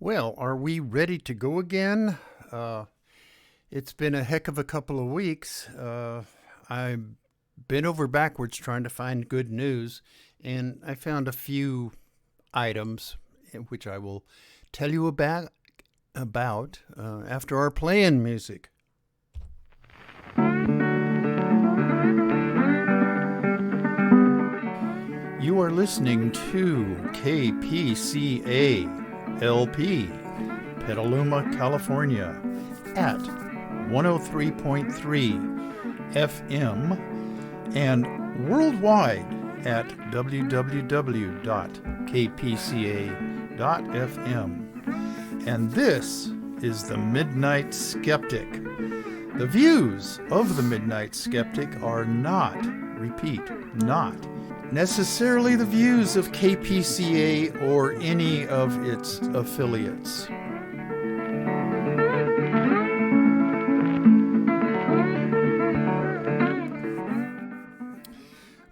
Well, are we ready to go again? It's been a heck of a couple of weeks. I've been over backwards trying to find good news, and I found a few items which I will tell you about after our playing music. You are listening to KPCA LP, Petaluma, California, at 103.3 FM and worldwide at www.kpca.fm. And this is the Midnight Skeptic. The views of the Midnight Skeptic are not, repeat, not necessarily the views of KPCA or any of its affiliates.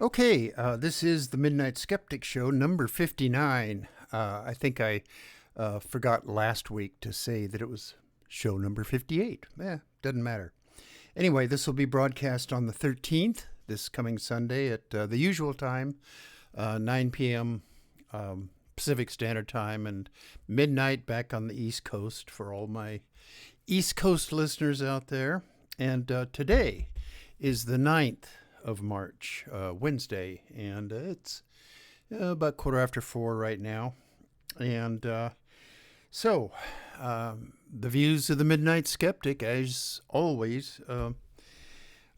Okay, this is the Midnight Skeptic Show, number 59. I think I forgot last week to say that it was show number 58. Doesn't matter. Anyway, this will be broadcast on the 13th, this coming Sunday at the usual time, 9 p.m. Pacific Standard Time and midnight back on the East Coast for all my East Coast listeners out there. And today is the 9th of March, Wednesday, and it's about 4:15 right now. And so the views of the Midnight Skeptic, as always,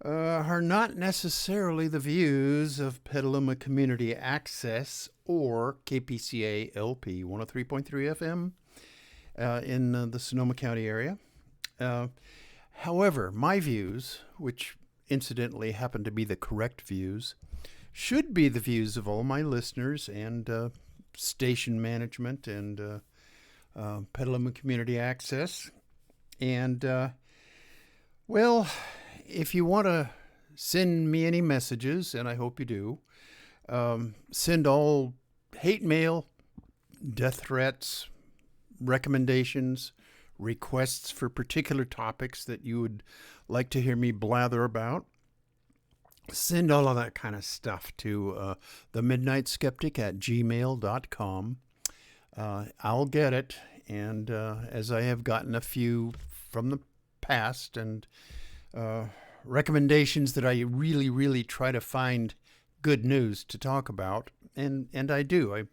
are not necessarily the views of Petaluma Community Access or KPCA LP 103.3 FM in the Sonoma County area. However, my views, which incidentally happen to be the correct views, should be the views of all my listeners and station management and Petaluma Community Access. And, well, if you want to send me any messages, and I hope you do, send all hate mail, death threats, recommendations, requests for particular topics that you would like to hear me blather about. Send all of that kind of stuff to the Midnight Skeptic at gmail.com. I'll get it, and as I have gotten a few from the past and recommendations that I really try to find good news to talk about, and I do. I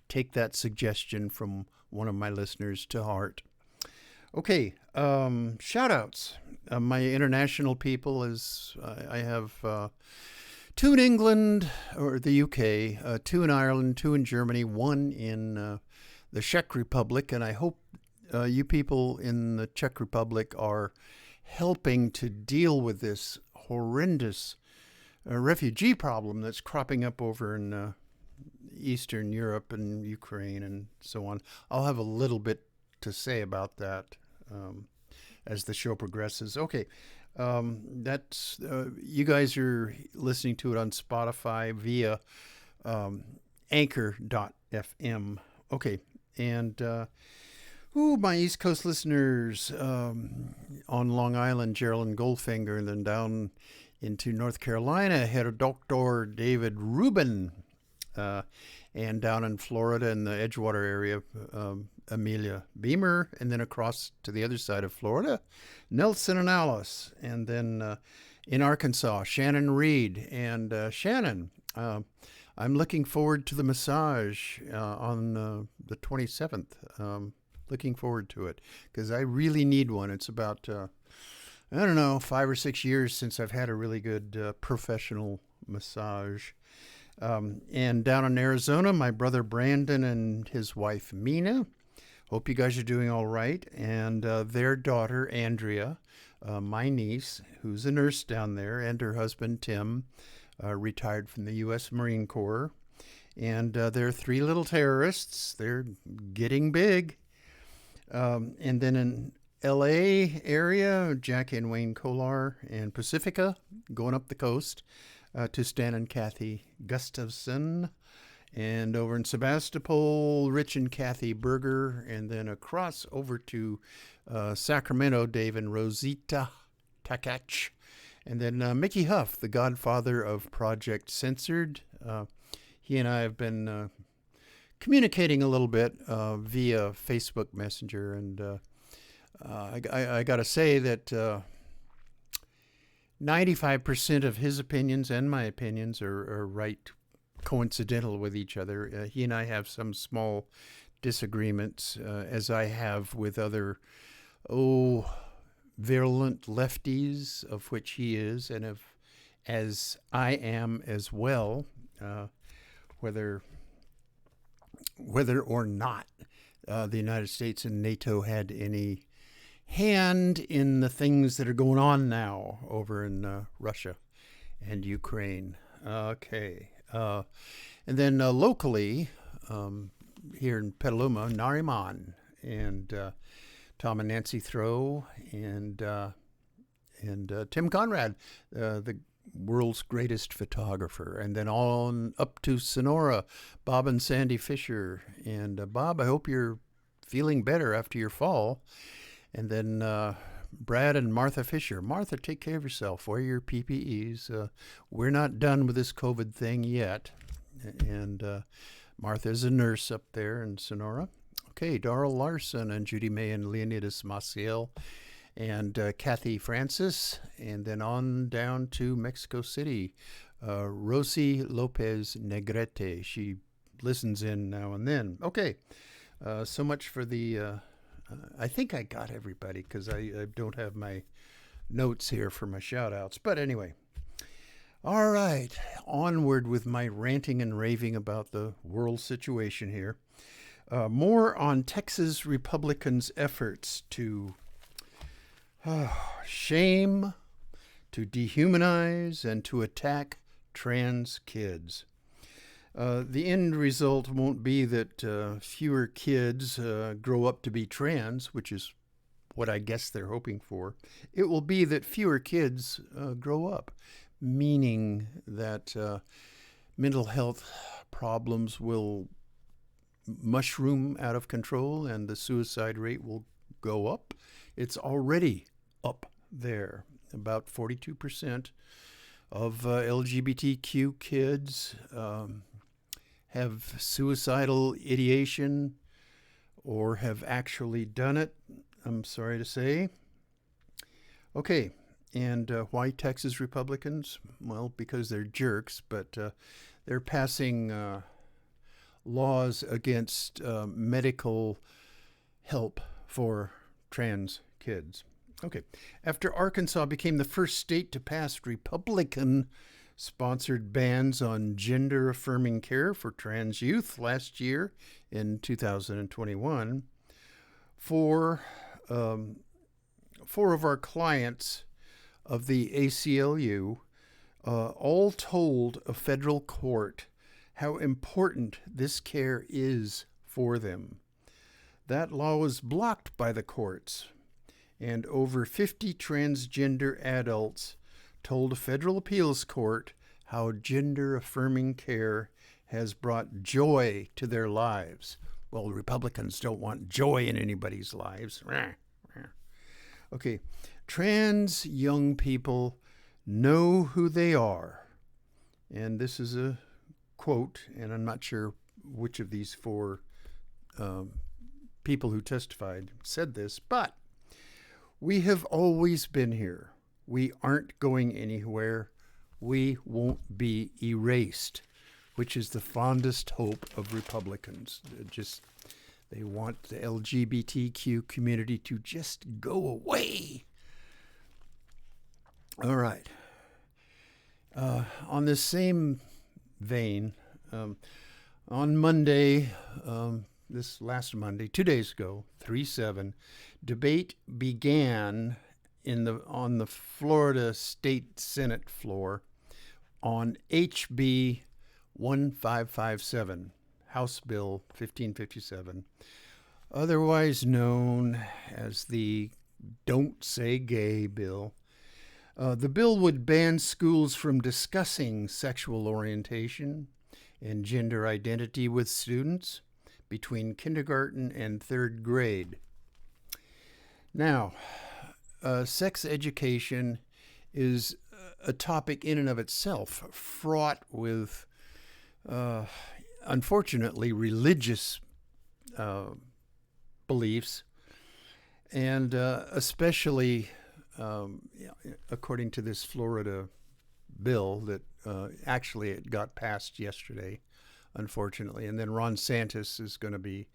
take that suggestion from one of my listeners to heart. Okay, shout-outs. My international people is I have two in England, or the UK, two in Ireland, two in Germany, one in the Czech Republic, and I hope you people in the Czech Republic are helping to deal with this horrendous refugee problem that's cropping up over in Eastern Europe and Ukraine and so on. I'll have a little bit to say about that as the show progresses. Okay, that's you guys are listening to it on Spotify via anchor.fm. Okay, and my East Coast listeners on Long Island, Geraldine Goldfinger, and then down into North Carolina, head of Dr. David Rubin, and down in Florida in the Edgewater area, Amelia Beamer, and then across to the other side of Florida, Nelson and Alice, and then in Arkansas, Shannon Reed. And Shannon, I'm looking forward to the massage on the 27th. Looking forward to it because I really need one. It's about, 5 or 6 years since I've had a really good professional massage. And down in Arizona, my brother Brandon and his wife Mina. Hope you guys are doing all right. And their daughter Andrea, my niece, who's a nurse down there, and her husband Tim, retired from the U.S. Marine Corps. And their three little terrorists. They're getting big. And then in L.A. area, Jackie and Wayne Kolar and Pacifica going up the coast to Stan and Kathy Gustafson. And over in Sebastopol, Rich and Kathy Berger. And then across over to Sacramento, Dave and Rosita Takach. And then Mickey Huff, the godfather of Project Censored. He and I have been communicating a little bit via Facebook Messenger. And I got to say that 95% of his opinions and my opinions are right coincidental with each other. He and I have some small disagreements, as I have with other, virulent lefties, of which he is, and as I am as well, whether or not the United States and NATO had any hand in the things that are going on now over in Russia and Ukraine. Okay. And then locally, here in Petaluma, Nariman and Tom and Nancy Throw and Tim Conrad, the world's greatest photographer. And then on up to Sonora, Bob and Sandy Fisher. And Bob, I hope you're feeling better after your fall. And then Brad and Martha Fisher. Martha, take care of yourself. Wear your PPEs. We're not done with this COVID thing yet. And Martha's a nurse up there in Sonora. Okay, Darrell Larson and Judy May and Leonidas Maciel and Kathy Francis. And then on down to Mexico City, Rosie Lopez Negrete. She listens in now and then. Okay, so much for the... I think I got everybody because I don't have my notes here for my shout-outs. But anyway, all right, onward with my ranting and raving about the world situation here. More on Texas Republicans' efforts to shame, to dehumanize, and to attack trans kids. The end result won't be that fewer kids grow up to be trans, which is what I guess they're hoping for. It will be that fewer kids grow up, meaning that mental health problems will mushroom out of control and the suicide rate will go up. It's already up there. About 42% of LGBTQ kids have suicidal ideation or have actually done it, I'm sorry to say. Okay, and why Texas Republicans? Well, because they're jerks, but they're passing laws against medical help for trans kids. Okay, after Arkansas became the first state to pass Republican-sponsored bans on gender-affirming care for trans youth last year in 2021, four of our clients of the ACLU all told a federal court how important this care is for them. That law was blocked by the courts, and over 50 transgender adults told a federal appeals court how gender-affirming care has brought joy to their lives. Well, Republicans don't want joy in anybody's lives. Okay, trans young people know who they are. And this is a quote, and I'm not sure which of these four people who testified said this, but we have always been here. We aren't going anywhere. We won't be erased, which is the fondest hope of Republicans. They want the LGBTQ community to just go away. All right. On this same vein, on Monday, this last Monday, 2 days ago, 3/7, debate began on the Florida State Senate floor on HB 1557, House Bill 1557, otherwise known as the Don't Say Gay bill. The bill would ban schools from discussing sexual orientation and gender identity with students between kindergarten and third grade. Now, sex education is a topic in and of itself, fraught with, unfortunately, religious beliefs, and especially according to this Florida bill that actually it got passed yesterday, unfortunately, and then Ron DeSantis is going to be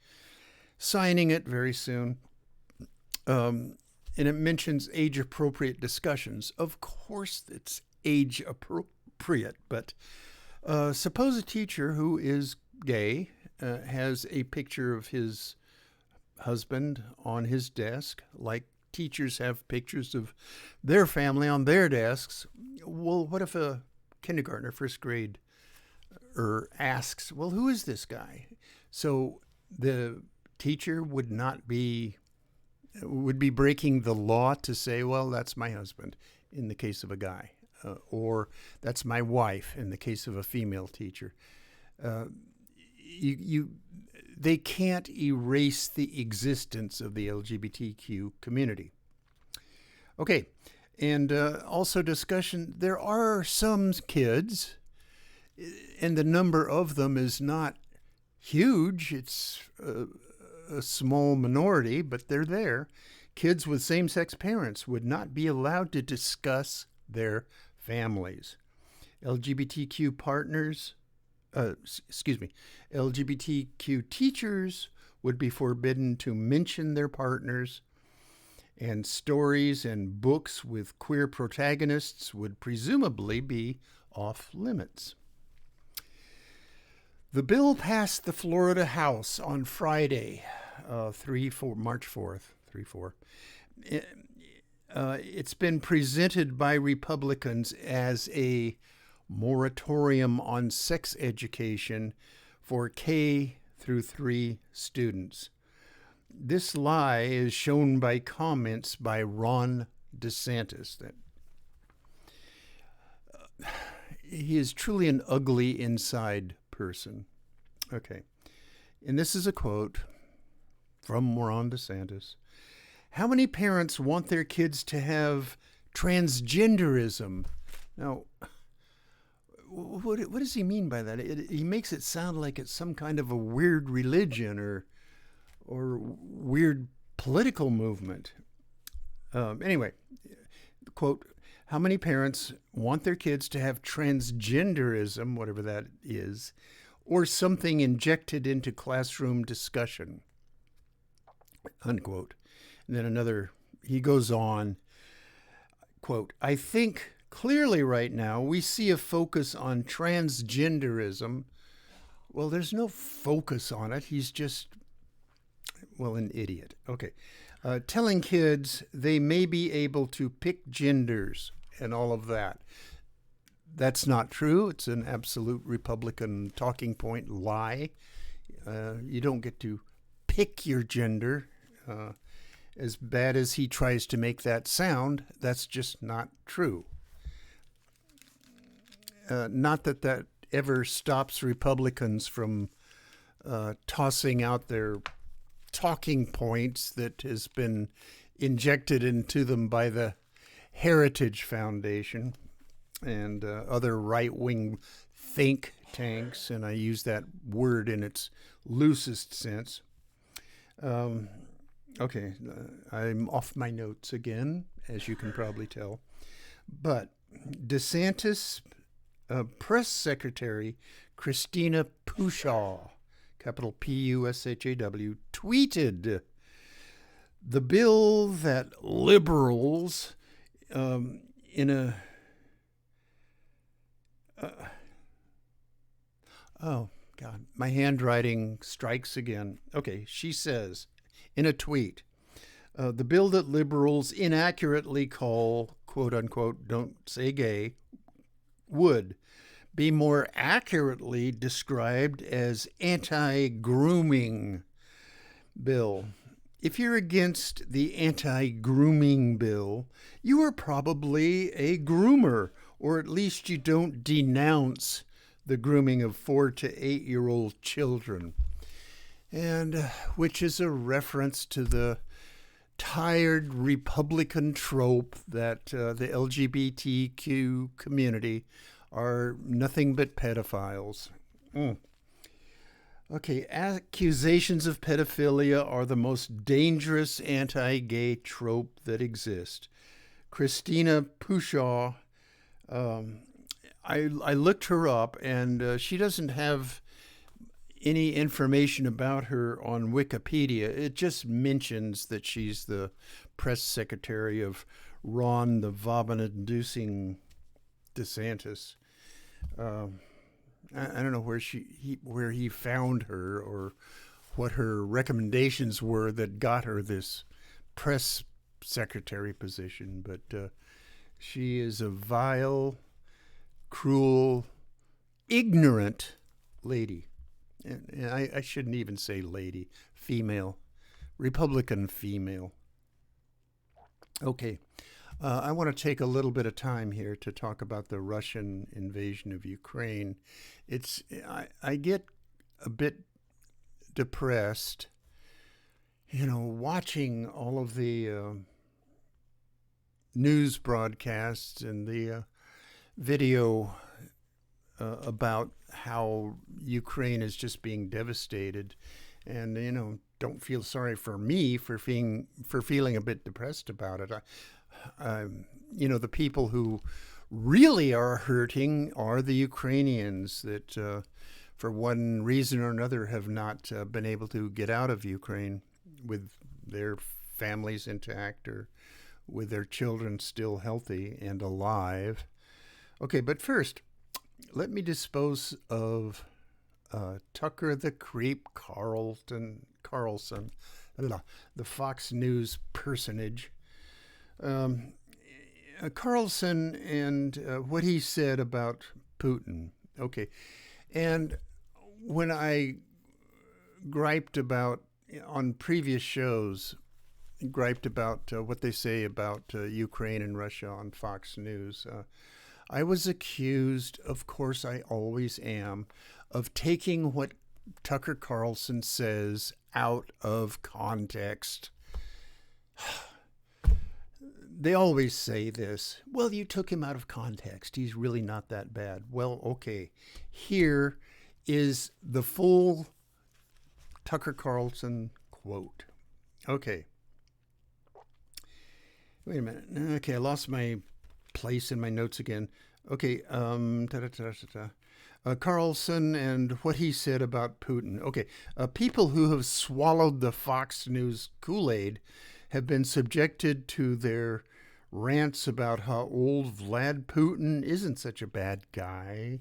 signing it very soon. And it mentions age-appropriate discussions. Of course it's age-appropriate, but suppose a teacher who is gay has a picture of his husband on his desk, like teachers have pictures of their family on their desks. Well, what if a kindergartner, first grade, asks, well, who is this guy? So the teacher would be breaking the law to say, well, that's my husband in the case of a guy, or that's my wife in the case of a female teacher. They can't erase the existence of the LGBTQ community. Okay, and also discussion, there are some kids, and the number of them is not huge. It's a small minority, but they're there. Kids with same-sex parents would not be allowed to discuss their families. LGBTQ teachers would be forbidden to mention their partners, and stories and books with queer protagonists would presumably be off limits. The bill passed the Florida House on Friday, March 4th, 3-4. It's been presented by Republicans as a moratorium on sex education for K through 3 students. This lie is shown by comments by Ron DeSantis that he is truly an ugly inside person. Okay. And this is a quote from Ron DeSantis. How many parents want their kids to have transgenderism? Now, what does he mean by that? He makes it sound like it's some kind of a weird religion or weird political movement. Anyway, quote, how many parents want their kids to have transgenderism, whatever that is, or something injected into classroom discussion, unquote. And then he goes on, quote, I think clearly right now we see a focus on transgenderism. Well, there's no focus on it. He's just, an idiot. Okay. Telling kids they may be able to pick genders and all of that. That's not true. It's an absolute Republican talking point lie. You don't get to pick your gender. As bad as he tries to make that sound, that's just not true. Not that ever stops Republicans from tossing out their talking points that has been injected into them by the Heritage Foundation and other right-wing think tanks, and I use that word in its loosest sense. Okay, I'm off my notes again, as you can probably tell. But DeSantis Press Secretary Christina Pushaw, capital Pushaw, tweeted the bill that liberals in a... oh, God, my handwriting strikes again. Okay, she says in a tweet, the bill that liberals inaccurately call, quote unquote, don't say gay, would be more accurately described as anti-grooming bill. If you're against the anti-grooming bill, you are probably a groomer, or at least you don't denounce the grooming of 4 to 8-year-old children, and which is a reference to the tired Republican trope that the LGBTQ community are nothing but pedophiles. Okay, accusations of pedophilia are the most dangerous anti-gay trope that exists. Christina Pushaw, I looked her up, and she doesn't have any information about her on Wikipedia. It just mentions that she's the press secretary of Ron the vomit-inducing DeSantis. I don't know where he found her or what her recommendations were that got her this press secretary position, but she is a vile, cruel, ignorant lady. And I shouldn't even say lady, female, Republican female. Okay, I want to take a little bit of time here to talk about the Russian invasion of Ukraine. I get a bit depressed, watching all of the news broadcasts and the video about how Ukraine is just being devastated, and don't feel sorry for me for feeling a bit depressed about it. The people who really are hurting are the Ukrainians that, for one reason or another, have not been able to get out of Ukraine with their families intact or with their children still healthy and alive. Okay, but first, let me dispose of Tucker the Creep Carlson, the Fox News personage. Carlson and what he said about Putin. Okay, and when I griped about, on previous shows, what they say about Ukraine and Russia on Fox News, I was accused, of course I always am, of taking what Tucker Carlson says out of context. They always say this. Well, you took him out of context. He's really not that bad. Well, okay. Here is the full Tucker Carlson quote. Okay. Wait a minute. Okay, I lost my place in my notes again. Okay. Carlson and what he said about Putin. Okay. People who have swallowed the Fox News Kool-Aid have been subjected to their rants about how old Vlad Putin isn't such a bad guy.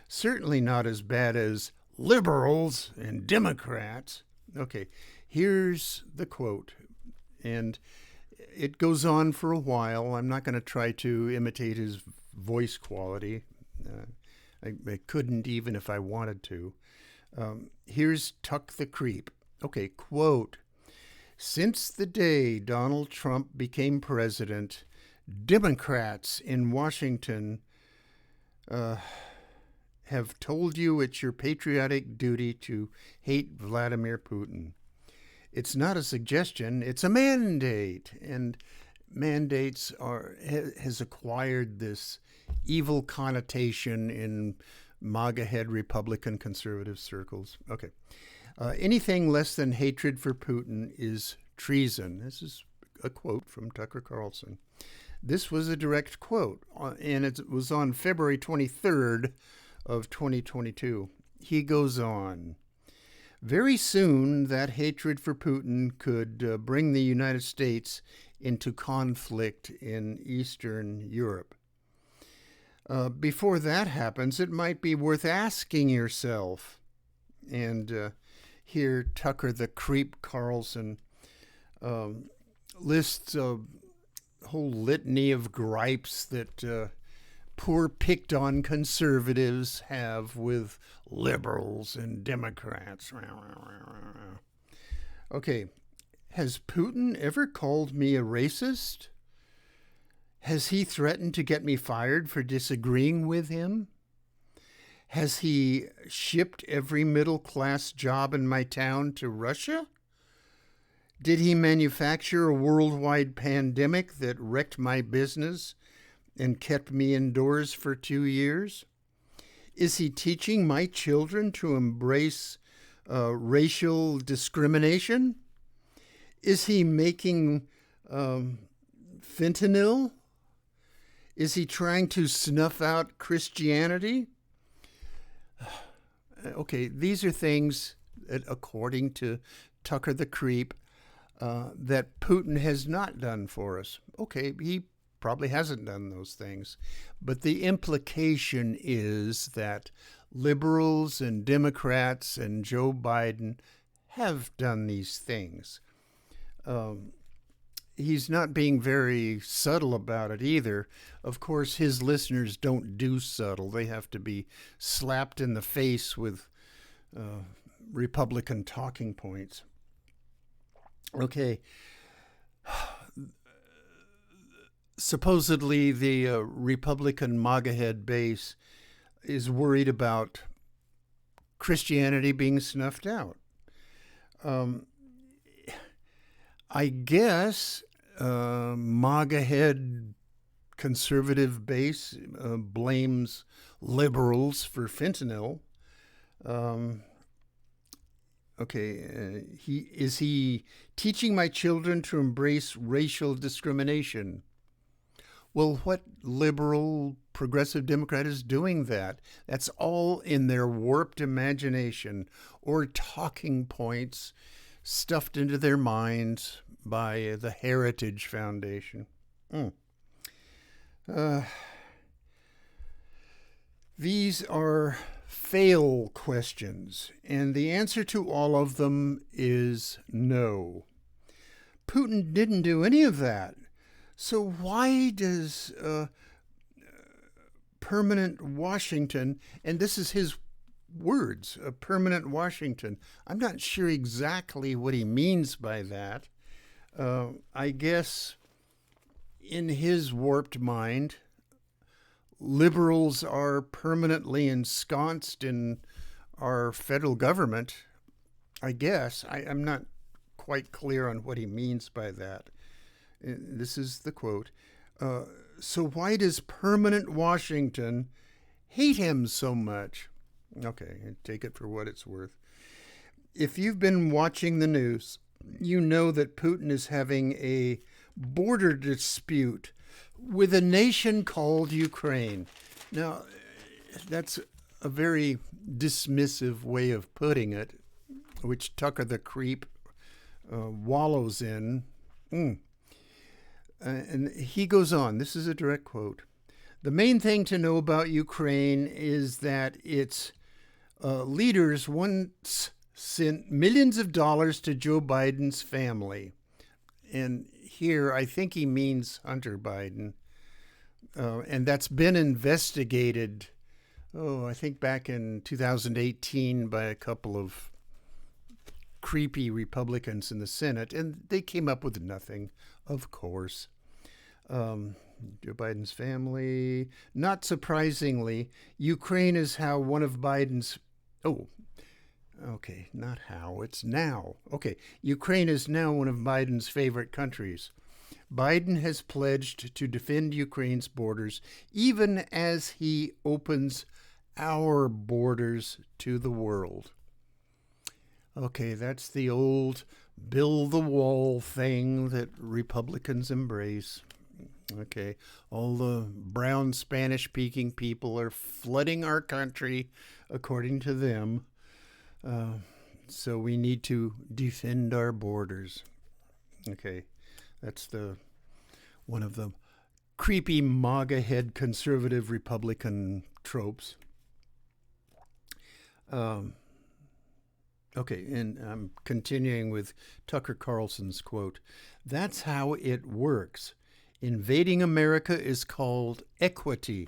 Certainly not as bad as liberals and Democrats. Okay, here's the quote. And it goes on for a while. I'm not going to try to imitate his voice quality. I couldn't even if I wanted to. Here's Tuck the Creep. Okay, quote. Since the day Donald Trump became president, Democrats in Washington have told you it's your patriotic duty to hate Vladimir Putin. It's not a suggestion, it's a mandate. And mandates has acquired this evil connotation in MAGA-head Republican conservative circles. Okay. Anything less than hatred for Putin is treason. This is a quote from Tucker Carlson. This was a direct quote, and it was on February 23rd of 2022. He goes on. Very soon, that hatred for Putin could bring the United States into conflict in Eastern Europe. Before that happens, it might be worth asking yourself, and here Tucker the Creep Carlson lists a whole litany of gripes that poor picked-on conservatives have with liberals and Democrats. Okay, has Putin ever called me a racist? Has he threatened to get me fired for disagreeing with him? Has he shipped every middle-class job in my town to Russia? Did he manufacture a worldwide pandemic that wrecked my business and kept me indoors for 2 years? Is he teaching my children to embrace racial discrimination? Is he making fentanyl? Is he trying to snuff out Christianity? Okay, these are things that, according to Tucker the Creep, that Putin has not done for us. Okay, he probably hasn't done those things. But the implication is that liberals and Democrats and Joe Biden have done these things. He's not being very subtle about it either. Of course, his listeners don't do subtle. They have to be slapped in the face with Republican talking points. Okay. Supposedly, the Republican MAGA head base is worried about Christianity being snuffed out. I guess MAGA head conservative base blames liberals for fentanyl. Is he teaching my children to embrace racial discrimination? Well, what liberal progressive Democrat is doing that? That's all in their warped imagination or talking points stuffed into their minds by the Heritage Foundation. These are fail questions, and the answer to all of them is no. Putin didn't do any of that. So why does permanent Washington, and this is his words, a permanent Washington. I'm not sure exactly what he means by that. I guess in his warped mind, liberals are permanently ensconced in our federal government. I guess. I'm not quite clear on what he means by that. This is the quote. So why does permanent Washington hate him so much? Okay, take it for what it's worth. If you've been watching the news, you know that Putin is having a border dispute with a nation called Ukraine. Now, that's a very dismissive way of putting it, which Tucker the Creep wallows in. And he goes on, this is a direct quote. The main thing to know about Ukraine is that its leaders once sent millions of dollars to Joe Biden's family. And here, I think he means Hunter Biden. And that's been investigated, I think back in 2018 by a couple of creepy Republicans in the Senate, and they came up with nothing, of course. Joe Biden's family. Not surprisingly, Ukraine is how one of Biden's... not how, it's now. Ukraine is now one of Biden's favorite countries. Biden has pledged to defend Ukraine's borders, even as he opens our borders to the world. Okay, that's the old build the wall thing that Republicans embrace. Okay, all the brown Spanish-speaking people are flooding our country, according to them. So we need to defend our borders. Okay, that's one of the creepy MAGA head conservative Republican tropes. Okay, and I'm continuing with Tucker Carlson's quote. That's how it works. Invading America is called equity,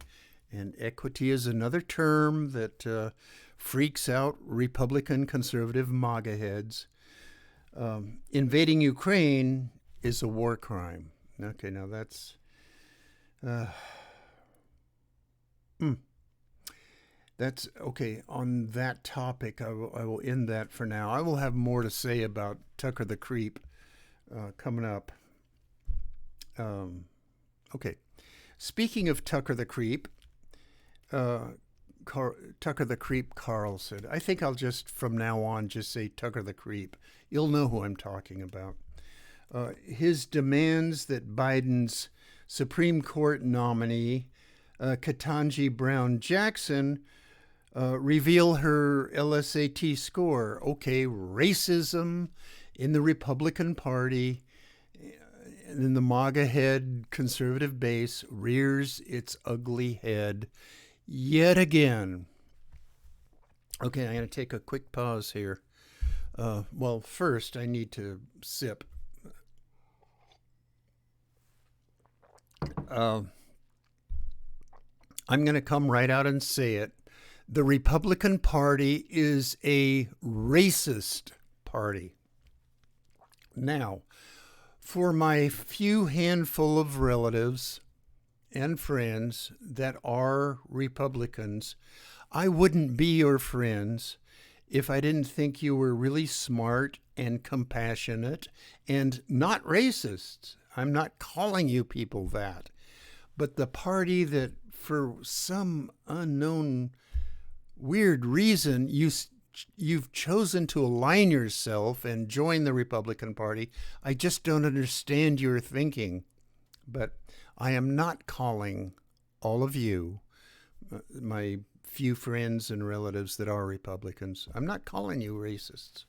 and equity is another term that freaks out Republican conservative MAGA heads. Invading Ukraine is a war crime. Okay, now that's That's okay. On that topic, I will end that for now. I will have more to say about Tucker the Creep coming up. Um, okay. Speaking of Tucker the Creep, uh, Tucker the Creep Carlson. I think I'll just, from now on, just say Tucker the Creep. You'll know who I'm talking about. His demands that Biden's Supreme Court nominee, Ketanji Brown Jackson, reveal her LSAT score. Okay, racism in the Republican Party, and then the MAGA head conservative base rears its ugly head yet again. Okay, I'm going to take a quick pause here. Well, first, I need to sip. I'm going to come right out and say it. The Republican Party is a racist party. Now, for my few handful of relatives and friends that are Republicans, I wouldn't be your friends if I didn't think you were really smart and compassionate and not racist. I'm not calling you people that. But the party that, for some unknown weird reason, you've chosen to align yourself and join the Republican Party, I just don't understand your thinking. But I am not calling all of you, my few friends and relatives that are Republicans, I'm not calling you racists,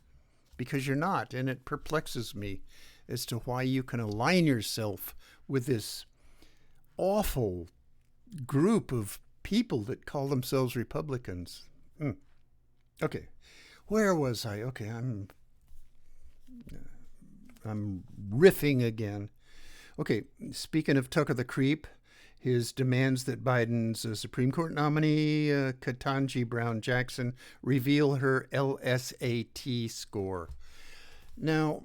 because you're not, and it perplexes me as to why you can align yourself with this awful group of people that call themselves Republicans. Okay, where was I? Okay, I'm riffing again. Okay, speaking of Tucker the Creep, his demands that Biden's Supreme Court nominee, Ketanji Brown Jackson, reveal her LSAT score. Now,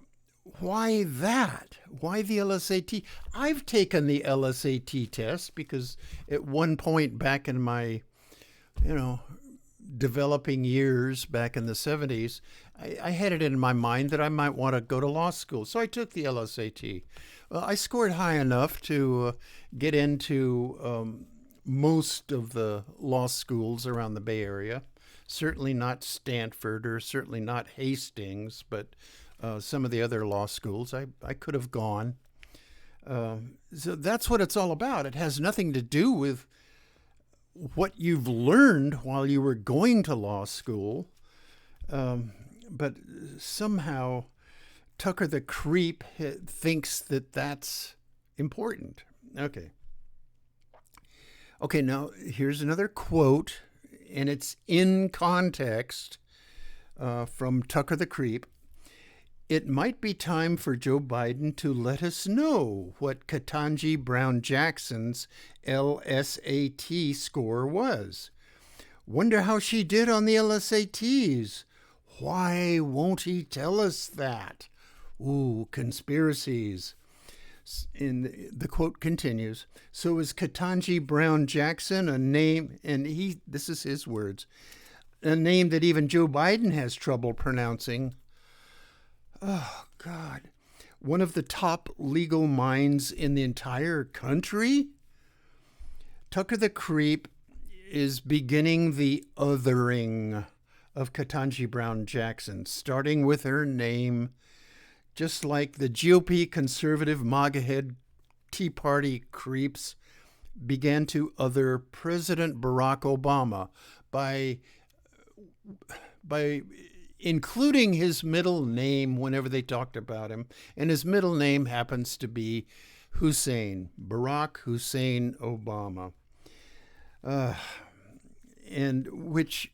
why that? Why the LSAT? I've taken the LSAT test because at one point back in my, developing years back in the 70s, I had it in my mind that I might want to go to law school. So I took the LSAT. I scored high enough to get into most of the law schools around the Bay Area. Certainly not Stanford or certainly not Hastings, but some of the other law schools I could have gone. So that's what it's all about. It has nothing to do with what you've learned while you were going to law school. But somehow Tucker the Creep thinks that that's important. Okay. Okay, now here's another quote, and it's in context from Tucker the Creep. It might be time for Joe Biden to let us know what Ketanji Brown Jackson's LSAT score was. Wonder how she did on the LSATs. Why won't he tell us that? Ooh, conspiracies. And the quote continues, so is Ketanji Brown Jackson a name, and this is his words, a name that even Joe Biden has trouble pronouncing. Oh, God. One of the top legal minds in the entire country? Tucker the Creep is beginning the othering of Ketanji Brown Jackson, starting with her name, just like the GOP conservative MAGA head Tea Party creeps began to other President Barack Obama by including his middle name whenever they talked about him. And his middle name happens to be Hussein, Barack Hussein Obama. And which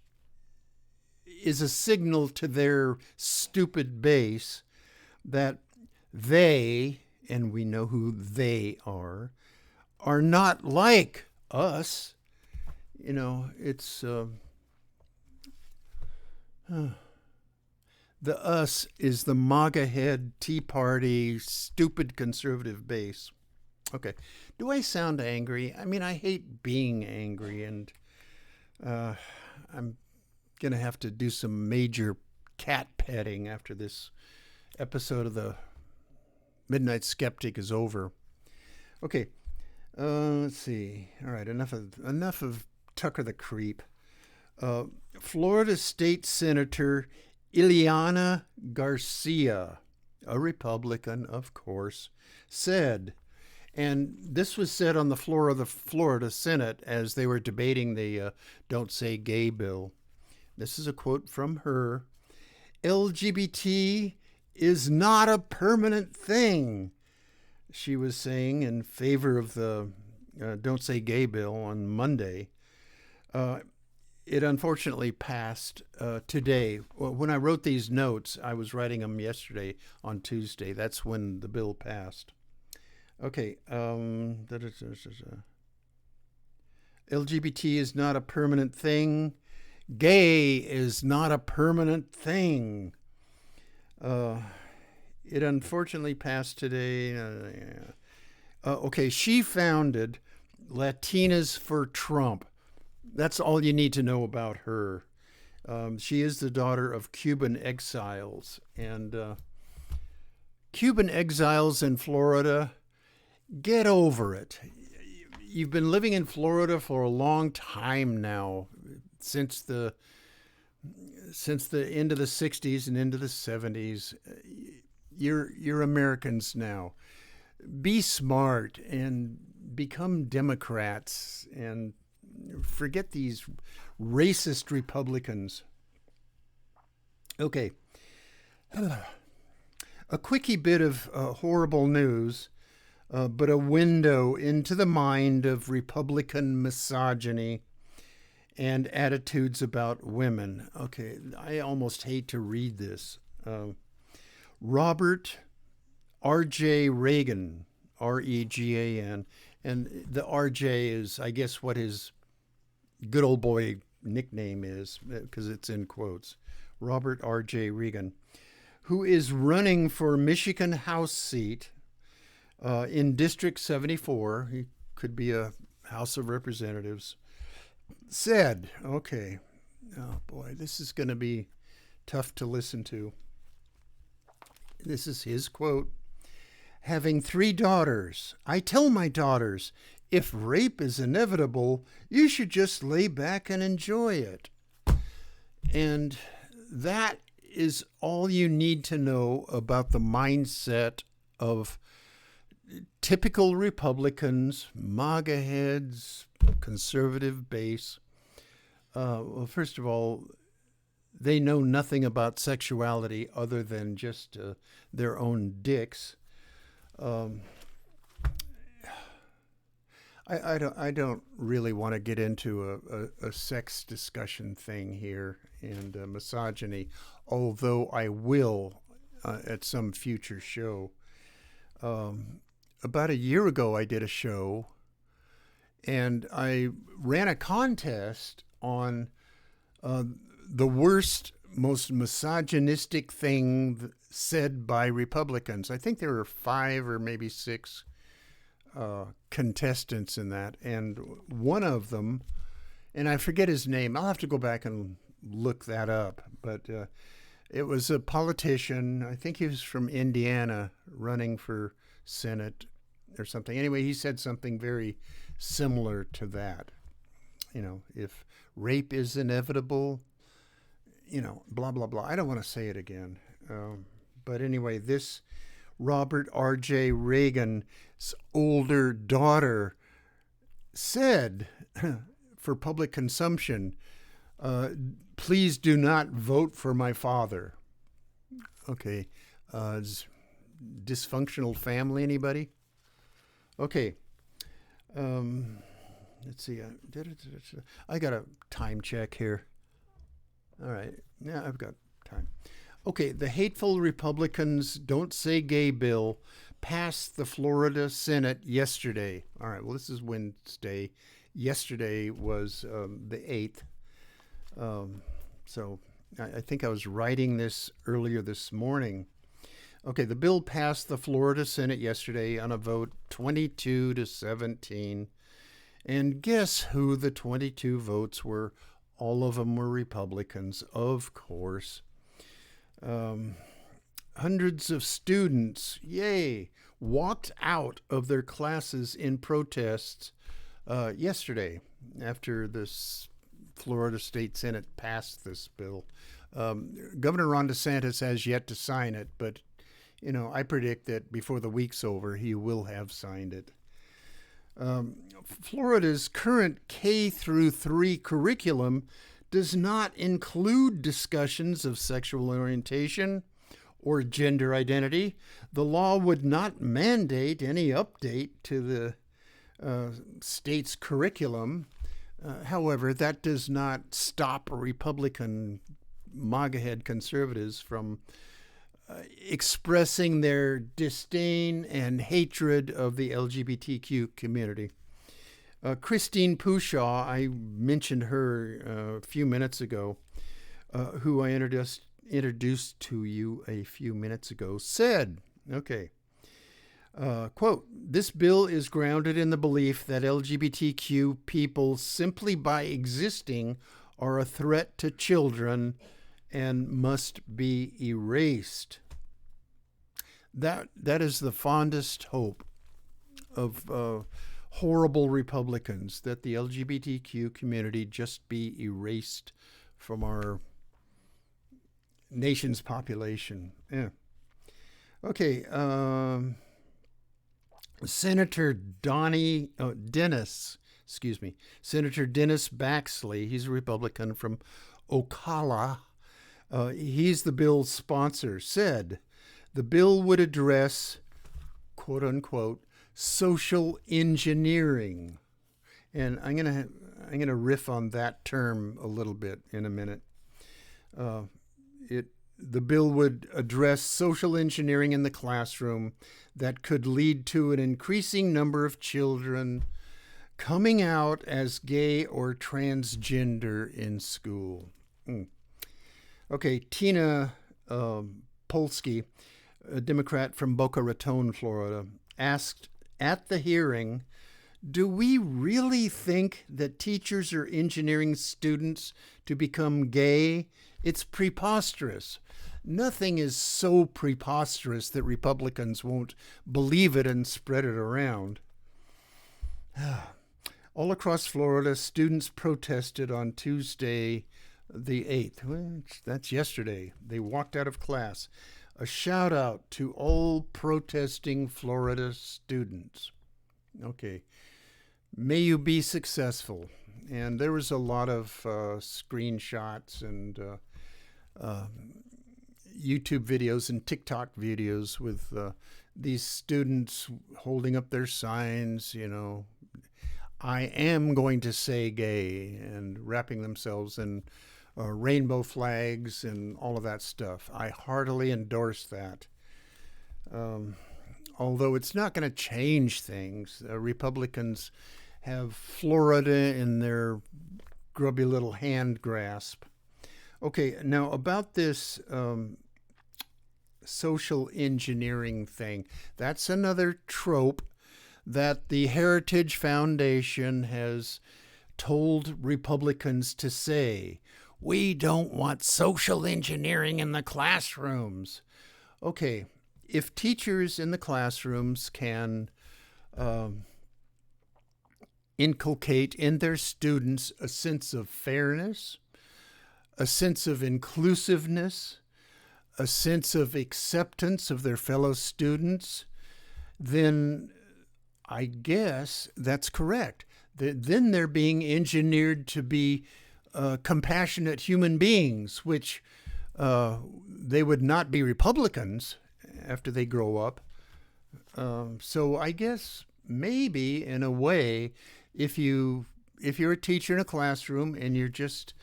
is a signal to their stupid base that they, and we know who they are not like us. It's... The us is the MAGA head Tea Party stupid conservative base. Okay. Do I sound angry? I mean, I hate being angry, and I'm going to have to do some major cat petting after this episode of the Midnight Skeptic is over. Okay, let's see. All right, enough of Tucker the Creep. Florida State Senator Ileana Garcia, a Republican, of course, said, and this was said on the floor of the Florida Senate as they were debating the Don't Say Gay bill. This is a quote from her. LGBT is not a permanent thing, she was saying in favor of the Don't Say Gay bill on Monday. It unfortunately passed today. When I wrote these notes, I was writing them yesterday on Tuesday. That's when the bill passed. Okay. LGBT is not a permanent thing. Gay is not a permanent thing. It unfortunately passed today. Okay, she founded Latinas for Trump. That's all you need to know about her. She is the daughter of Cuban exiles. And Cuban exiles in Florida, get over it. You've been living in Florida for a long time now, since the end of the 60s and into the 70s. You're Americans now. Be smart and become Democrats and forget these racist Republicans. Okay. A quickie bit of horrible news, but a window into the mind of Republican misogyny and attitudes about women. Okay, I almost hate to read this. Robert R.J. Reagan, R-E-G-A-N, and the R.J. is, I guess, what his good old boy nickname is, because it's in quotes. Robert R.J. Reagan, who is running for Michigan House seat in District 74. He could be a House of Representatives. Said, okay, oh boy, this is going to be tough to listen to. This is his quote. Having 3 daughters, I tell my daughters, if rape is inevitable, you should just lay back and enjoy it. And that is all you need to know about the mindset of typical Republicans, MAGA heads, conservative base. Well, first of all, they know nothing about sexuality other than just their own dicks. I don't really want to get into a sex discussion thing here and misogyny, although I will at some future show. About a year ago, I did a show, and I ran a contest on the worst, most misogynistic thing said by Republicans. I think there were 5 or maybe 6 contestants in that, and one of them, and I forget his name, I'll have to go back and look that up, but it was a politician, I think he was from Indiana, running for Senate or something. Anyway, he said something very similar to that. You know, if rape is inevitable, you know, blah, blah, blah. I don't want to say it again. But anyway, this Robert R.J. Reagan's older daughter said for public consumption, please do not vote for my father. Okay. Dysfunctional family, anybody? Okay. Let's see. I got a time check here. All right. Yeah, I've got time. Okay. The hateful Republicans Don't Say Gay bill passed the Florida Senate yesterday. All right. Well, this is Wednesday. Yesterday was the 8th. So I think I was writing this earlier this morning. Okay, the bill passed the Florida Senate yesterday on a vote 22-17. And guess who the 22 votes were all of them were Republicans, of course. Hundreds of students, yay, walked out of their classes in protests yesterday after this Florida State Senate passed this bill. Governor Ron DeSantis has yet to sign it, but I predict that before the week's over, he will have signed it. Florida's current K through 3 curriculum does not include discussions of sexual orientation or gender identity. The law would not mandate any update to the state's curriculum. However, that does not stop Republican MAGA-head conservatives from expressing their disdain and hatred of the LGBTQ community. Christine Pushaw, I mentioned her a few minutes ago, who I introduced to you a few minutes ago, said, quote, "This bill is grounded in the belief that LGBTQ people simply by existing are a threat to children and must be erased." That is the fondest hope of horrible Republicans, that the LGBTQ community just be erased from our nation's population. Yeah. Okay. Senator Dennis Baxley, he's a Republican from Ocala. He's the bill's sponsor, said the bill would address, quote unquote, social engineering. And I'm gonna riff on that term a little bit in a minute. The bill would address social engineering in the classroom that could lead to an increasing number of children coming out as gay or transgender in school. Okay, Tina Polsky, a Democrat from Boca Raton, Florida, asked at the hearing, "Do we really think that teachers are engineering students to become gay? It's preposterous. Nothing is so preposterous that Republicans won't believe it and spread it around." All across Florida, students protested on Tuesday, the 8th. Well, that's yesterday. They walked out of class. A shout out to all protesting Florida students. Okay. May you be successful. And there was a lot of screenshots and YouTube videos and TikTok videos with these students holding up their signs, "I am going to say gay," and wrapping themselves in rainbow flags and all of that stuff. I heartily endorse that. Although it's not going to change things. Republicans have Florida in their grubby little hand grasp. Okay, now about this social engineering thing. That's another trope that the Heritage Foundation has told Republicans to say. We don't want social engineering in the classrooms. Okay, if teachers in the classrooms can inculcate in their students a sense of fairness, a sense of inclusiveness, a sense of acceptance of their fellow students, then I guess that's correct. Then they're being engineered to be compassionate human beings, which they would not be Republicans after they grow up. So I guess maybe in a way, if you're a teacher in a classroom and you're just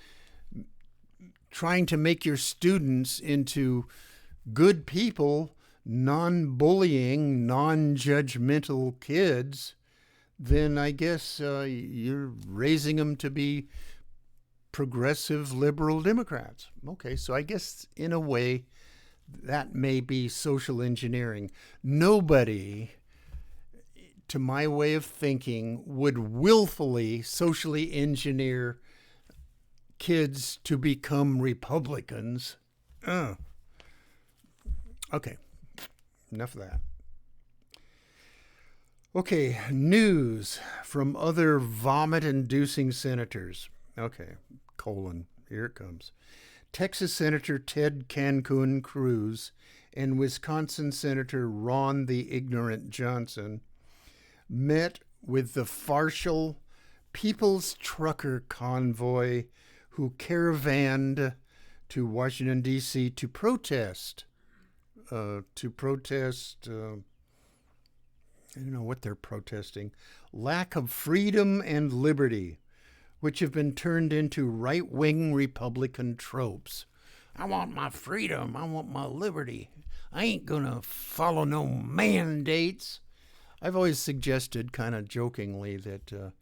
trying to make your students into good people, non-bullying, non-judgmental kids, then I guess you're raising them to be progressive liberal Democrats. Okay, so I guess in a way that may be social engineering. Nobody, to my way of thinking, would willfully socially engineer kids to become Republicans. Okay, enough of that. Okay, news from other vomit-inducing senators. Okay, here it comes. Texas Senator Ted Cancun Cruz and Wisconsin Senator Ron the Ignorant Johnson met with the farcical People's Trucker Convoy who caravanned to Washington, D.C. to protest. I don't know what they're protesting. Lack of freedom and liberty, which have been turned into right-wing Republican tropes. I want my freedom. I want my liberty. I ain't going to follow no mandates. I've always suggested, kind of jokingly, that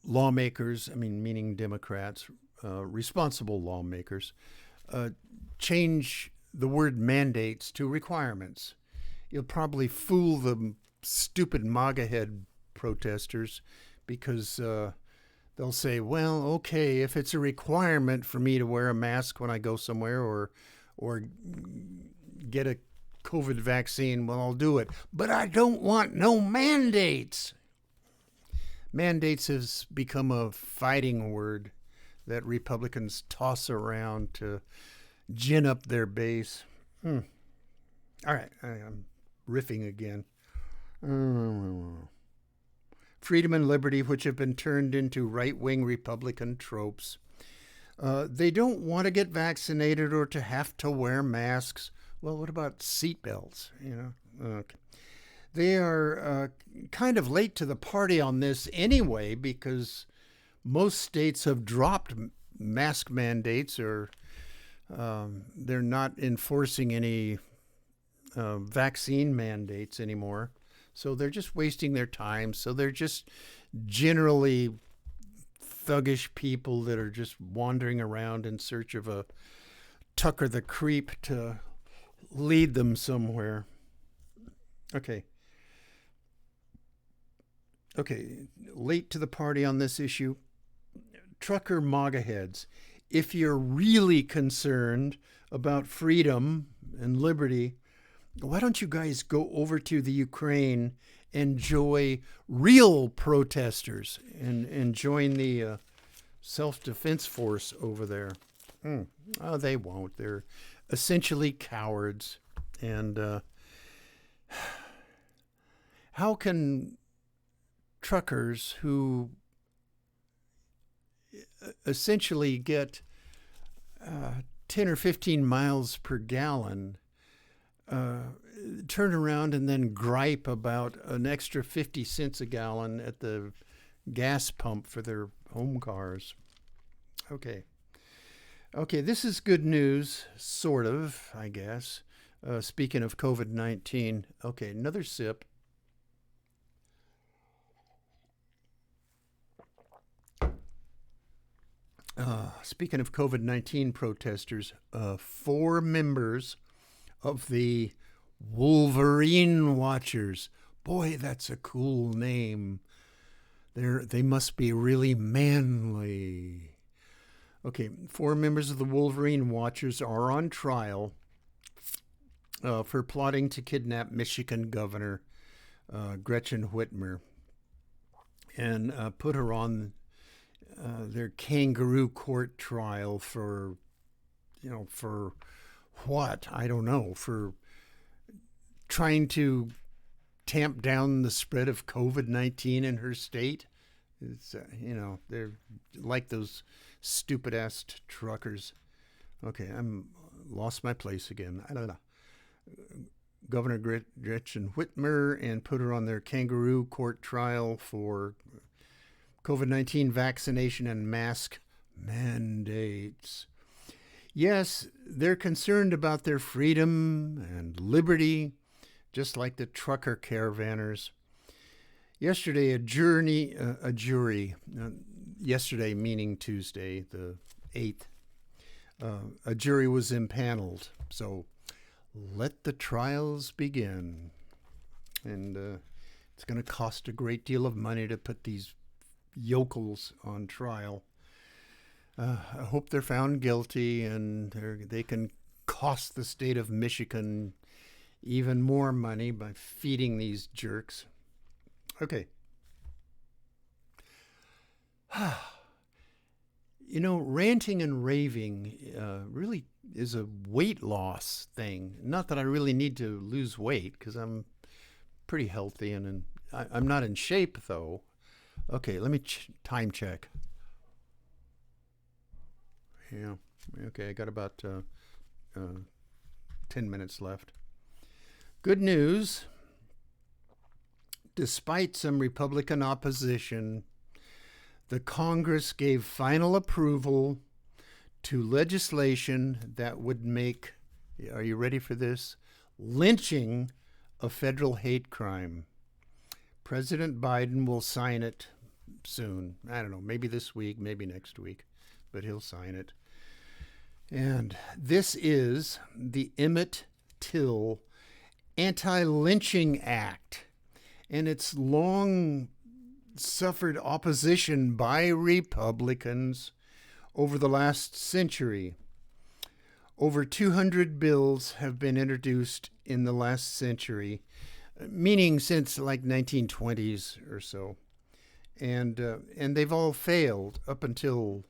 lawmakers, meaning Democrats, responsible lawmakers, change the word mandates to requirements. You'll probably fool the stupid MAGA head protesters because they'll say, well, okay, if it's a requirement for me to wear a mask when I go somewhere or get a COVID vaccine, well, I'll do it. But I don't want no mandates. Mandates has become a fighting word that Republicans toss around to gin up their base. All right, I'm riffing again. Freedom and liberty, which have been turned into right-wing Republican tropes. They don't want to get vaccinated or to have to wear masks. Well, what about seatbelts? Okay. They are kind of late to the party on this anyway because most states have dropped mask mandates or they're not enforcing any vaccine mandates anymore. So they're just wasting their time. So they're just generally thuggish people that are just wandering around in search of a Tucker the Creep to lead them somewhere. Okay, late to the party on this issue. Trucker MAGA heads, if you're really concerned about freedom and liberty, why don't you guys go over to the Ukraine and join real protesters and join the self-defense force over there? Oh, they won't. They're essentially cowards. And how can truckers who essentially get 10 or 15 miles per gallon turn around and then gripe about an extra 50 cents a gallon at the gas pump for their home cars? Okay, this is good news, sort of, I guess. Speaking of COVID-19. Okay, another sip. Speaking of COVID-19 protesters, 4 members of the Wolverine Watchers. Boy, that's a cool name. They must be really manly. Okay, 4 members of the Wolverine Watchers are on trial for plotting to kidnap Michigan Governor Gretchen Whitmer and put her on their kangaroo court trial for what? I don't know. For trying to tamp down the spread of COVID-19 in her state. It's, they're like those stupid-ass truckers. Okay, I'm lost my place again. I don't know. Governor Gretchen Whitmer and put her on their kangaroo court trial for COVID-19 vaccination and mask mandates. Yes, they're concerned about their freedom and liberty, just like the trucker caravanners. Yesterday, yesterday meaning Tuesday, the 8th, a jury was impaneled. So let the trials begin. And it's going to cost a great deal of money to put these yokels on trial. I hope they're found guilty and they can cost the state of Michigan even more money by feeding these jerks. Okay. You know, ranting and raving really is a weight loss thing. Not that I really need to lose weight because I'm pretty healthy I'm not in shape though. Okay, let me time check. Yeah. Okay, I got about 10 minutes left. Good news. Despite some Republican opposition, the Congress gave final approval to legislation that would make, are you ready for this? Lynching a federal hate crime. President Biden will sign it soon. I don't know, maybe this week, maybe next week, but he'll sign it. And this is the Emmett Till Anti-Lynching Act. And it's long suffered opposition by Republicans over the last century. Over 200 bills have been introduced in the last century, meaning since like 1920s or so. And they've all failed up until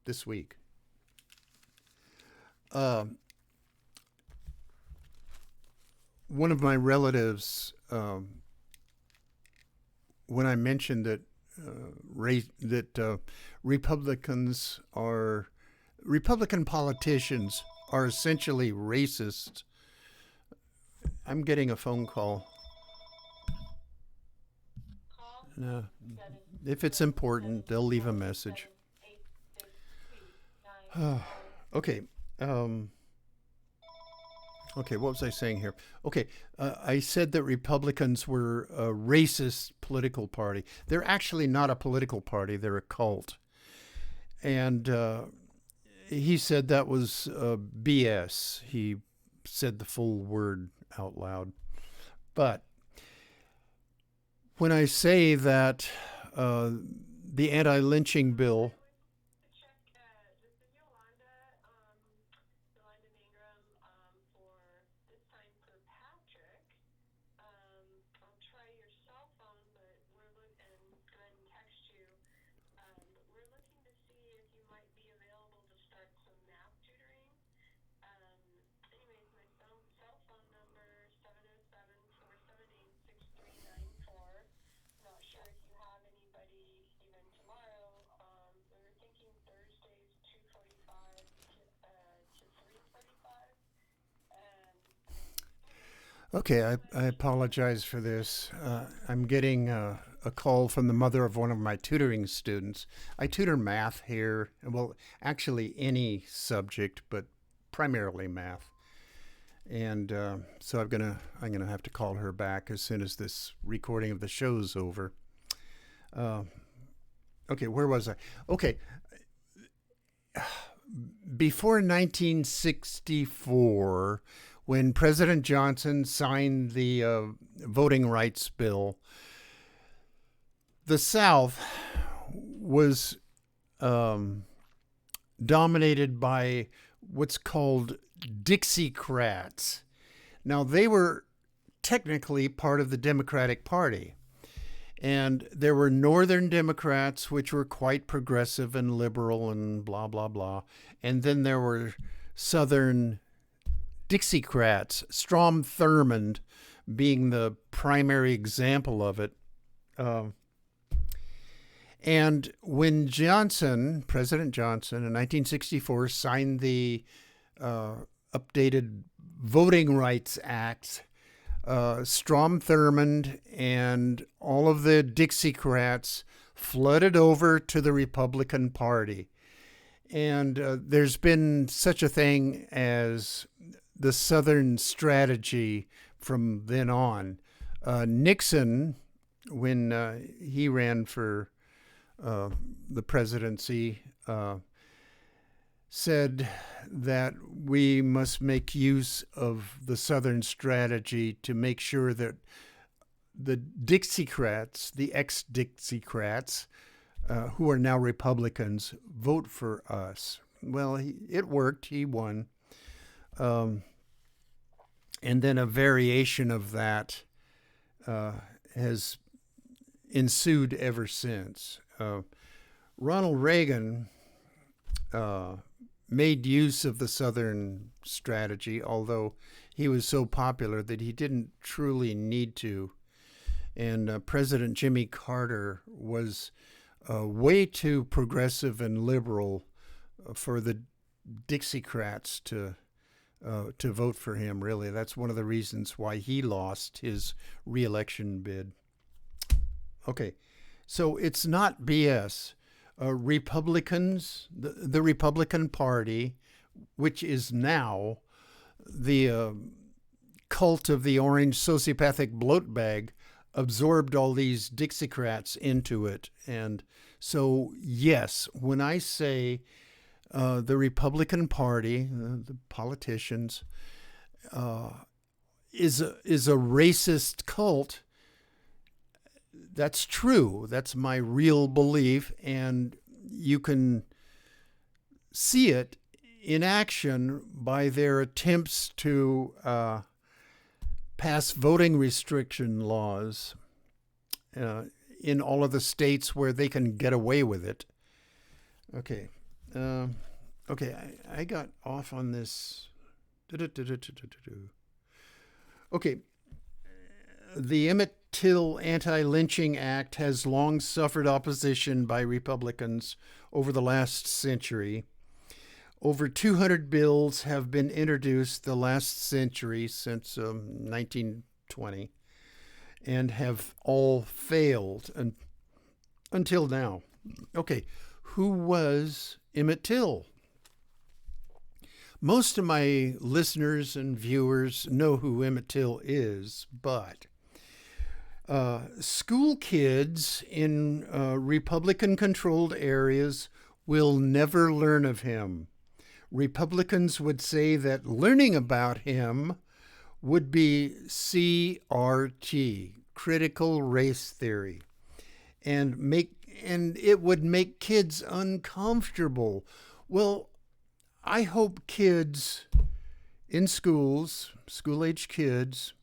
this week. One of my relatives, when I mentioned that Republican politicians are essentially racist. I'm getting a phone call. No, if it's important, they'll leave a message. Okay. Okay, what was I saying here? Okay, I said that Republicans were a racist political party. They're actually not a political party, they're a cult. And he said that was BS. He said the full word out loud. But when I say that the anti-lynching bill, okay, I apologize for this. I'm getting a call from the mother of one of my tutoring students. I tutor math here. Well, actually, any subject, but primarily math. And so I'm gonna have to call her back as soon as this recording of the show's over. Uh, okay, where was I? Okay, before 1964, when President Johnson signed the voting rights bill, the South was dominated by what's called Dixiecrats. Now, they were technically part of the Democratic Party. And there were Northern Democrats, which were quite progressive and liberal and blah, blah, blah. And then there were Southern Dixiecrats, Strom Thurmond being the primary example of it. And when President Johnson in 1964 signed the updated Voting Rights Act, Strom Thurmond and all of the Dixiecrats flooded over to the Republican Party. And there's been such a thing as the Southern strategy from then on. Nixon, when he ran for the presidency, said that we must make use of the Southern strategy to make sure that the Dixiecrats, the ex-Dixiecrats, who are now Republicans, vote for us. Well, it worked. He won. Um, and then a variation of that has ensued ever since. Ronald Reagan made use of the Southern strategy, although he was so popular that he didn't truly need to. And President Jimmy Carter was way too progressive and liberal for the Dixiecrats to vote for him, really. That's one of the reasons why he lost his reelection bid. Okay, so it's not BS. Republicans, the Republican Party, which is now the cult of the orange sociopathic bloat bag, absorbed all these Dixiecrats into it. And so, yes, when I say the Republican Party, the politicians, is a racist cult, that's true. That's my real belief, and you can see it in action by their attempts to pass voting restriction laws in all of the states where they can get away with it. Okay. I got off on this. Okay. The Emmett Till Anti-Lynching Act has long suffered opposition by Republicans over the last century. Over 200 bills have been introduced the last century, since 1920, and have all failed until now. Okay, who was Emmett Till? Most of my listeners and viewers know who Emmett Till is, but school kids in Republican-controlled areas will never learn of him. Republicans would say that learning about him would be CRT, critical race theory, and it would make kids uncomfortable. Well, I hope kids in schools, school-age kids,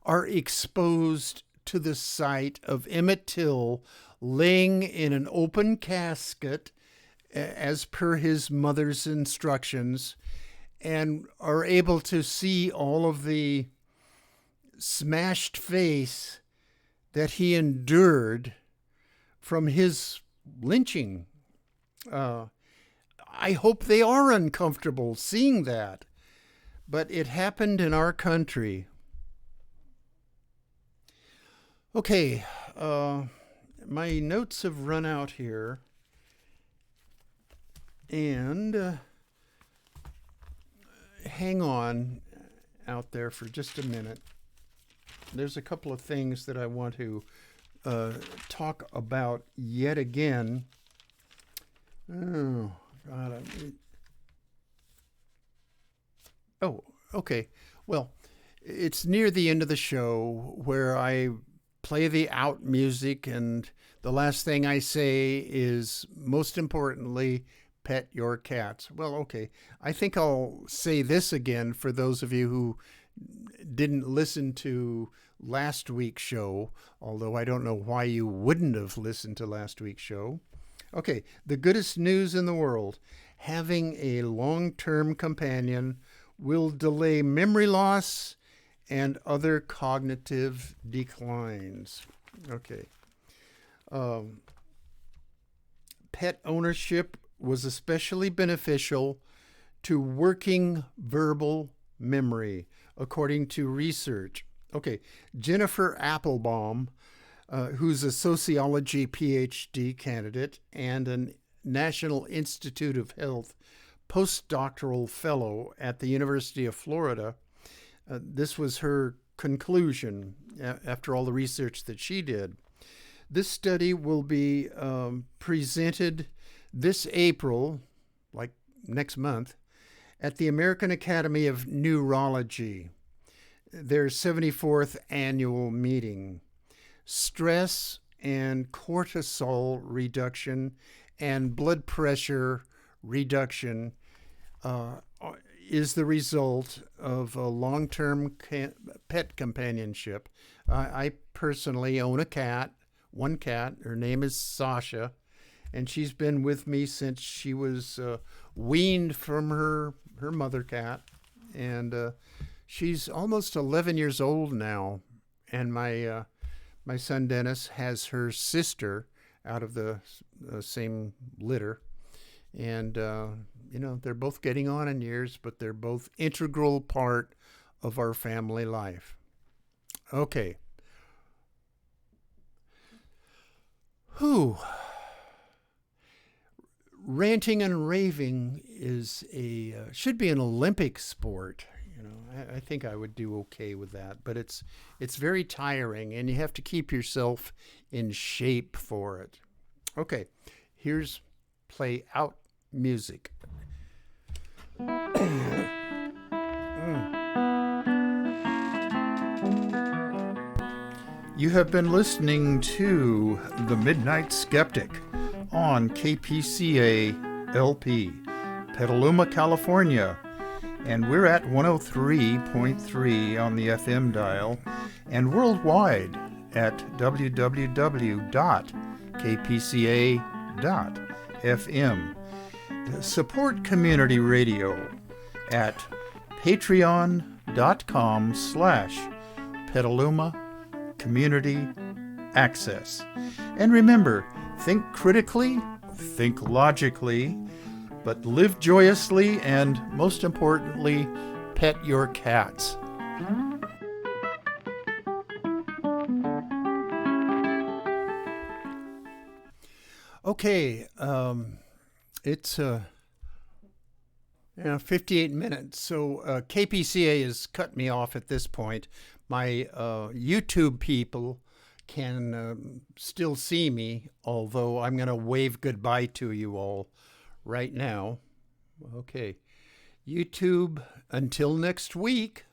are exposed to the sight of Emmett Till laying in an open casket as per his mother's instructions, and are able to see all of the smashed face that he endured from his lynching. I hope they are uncomfortable seeing that, but it happened in our country. Okay, my notes have run out here, and hang on out there for just a minute. There's a couple of things that I want to talk about yet again. Oh, God. Okay. Well, it's near the end of the show where I play the out music, and the last thing I say is, most importantly, pet your cats. Well, okay. I think I'll say this again for those of you who didn't listen to last week's show, although I don't know why you wouldn't have listened to last week's show. Okay, the goodest news in the world. Having a long-term companion will delay memory loss and other cognitive declines. Okay. Pet ownership was especially beneficial to working verbal memory, according to research. Okay, Jennifer Applebaum, who's a sociology PhD candidate and a National Institute of Health postdoctoral fellow at the University of Florida, this was her conclusion after all the research that she did. This study will be presented this April, like next month, at the American Academy of Neurology, their 74th annual meeting. Stress and cortisol reduction and blood pressure reduction uh, is the result of a long-term pet companionship. I personally own a cat, one cat. Her name is Sasha, and she's been with me since she was weaned from her mother cat, and she's almost 11 years old now. And my son Dennis has her sister out of the same litter, and they're both getting on in years, but they're both integral part of our family life. Okay. Whew. Ranting and raving is should be an Olympic sport. I think I would do okay with that, but it's very tiring, and you have to keep yourself in shape for it. Okay, here's play out music. You have been listening to The Midnight Skeptic on KPCA LP, Petaluma, California. And we're at 103.3 on the FM dial and worldwide at www.kpca.fm. Support community radio at patreon.com/Petaluma Community Access. And remember, think critically, think logically, but live joyously, and most importantly, pet your cats. Okay, it's 58 minutes, so KPCA has cut me off at this point. My YouTube people can still see me, although I'm going to wave goodbye to you all right now. Okay, YouTube, until next week.